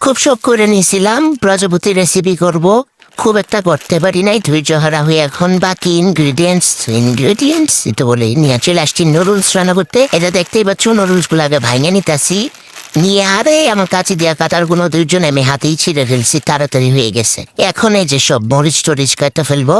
খুব শখ করে নিয়েছিলাম প্রজাপতি রেসিপি করব, খুব একটা করতে পারি নাই, ধৈর্য হারা হয়ে এখন বাকি ইনগ্রেডিয়েন্টস এটা বলে নিয়ে চলে আসছি নুডলস রান্না করতে। এটা দেখতেই পাচ্ছ নুডলস গুলো আগে ভাঙে নিতেছি, নিয়ে আরে আমার কাছে দেওয়া কাটার কোনো দুইজন আমি হাতেই ছিঁড়ে ফেলছি, তাড়াতাড়ি হয়ে গেছে। এখন এই যে সব মরিচ টরিচ কাটতে ফেলবো।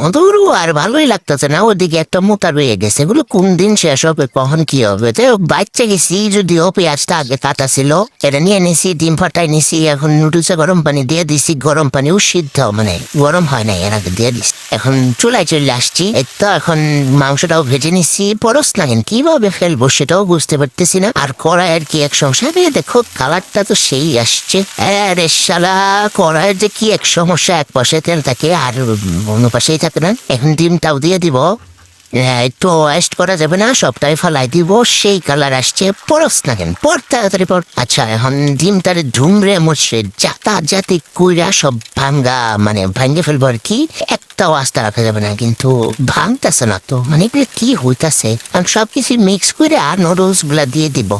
ওদেরও আর ভালোই লাগতেছে না, ওদিকে একটা মোটা রয়ে গেছে, এগুলো কোন দিন শেষ হবে কখন কি হবে। তো বাচ্চা গেছি যদিও পেঁয়াজটা আগে কাটা ছিল, এটা নিয়ে নিছি, ডিম ফাটাই নিছি, এখন নুডলসে গরম পানি দিয়ে দিছি, গরম পানিও সিদ্ধ মানে গরম হয় না এর আগে দিয়ে দিছি। এখন চুলায় চলে আসছি, এই তো এখন মাংসটাও ভেজে নিছি, পরস লাগেন কিভাবে ফেলবো সেটাও বুঝতে পারতেছি না। আর কড়াইয়ের কি এক সমস্যা, দেখো কালারটা তো সেই আসছে। আরে শালা কড়াইয়ের যে কি এক সমস্যা, এক পাশে তেল থাকে আর অন্য পাশেই থাকে না। এখন ডিমটাও দিয়ে দিব, একটু ওয়েস্ট করা যাবে না, সবটাই ফেলাই দিব, সেই কালার আসছে, পরস না কেন পর তাড়াতাড়ি পর। আচ্ছা এখন ডিমটার ঝুমরে মুছরে যাতা জাতি কইরা সব ভাঙ্গা মানে ভাঙ্গে ফেলবো আর কি, একটাও আস্তা রাখা যাবে না। কিন্তু ভাঙতেছে না তো, মানে এগুলো কি হইতাছে। আমি সবকিছু মিক্স করে আর নুডলস গুলা দিয়ে দিব।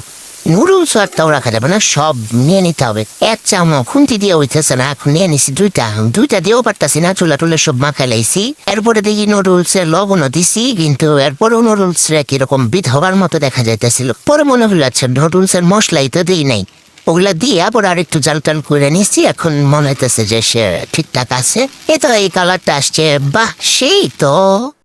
নুডলস একটাও রাখা যাবে না, সব নিয়ে নিতে হবে। এক চামচ খুন্তি দিয়ে হইতেছে না, এখন নিয়ে নিছি দুইটা দিয়েও পারতাছি না, চুলা টুলে সব মাখা লাইছি। এরপরে দেখি নুডলস এর লবণও দিছি, কিন্তু এরপরেও নুডলস রে কিরকম বিট হবার মতো দেখা যাইতেছিল। পরে মনে হলো আচ্ছা নুডলস এর মশলাই তো দিই নাই, ওগুলা দিয়ে আবার আর একটু জাল টাল করে নিচ্ছি, এখন মনে হইতেছে যে সে ঠিকঠাক আছে। এ তো এই কালারটা আসছে, বাহ সেই তো।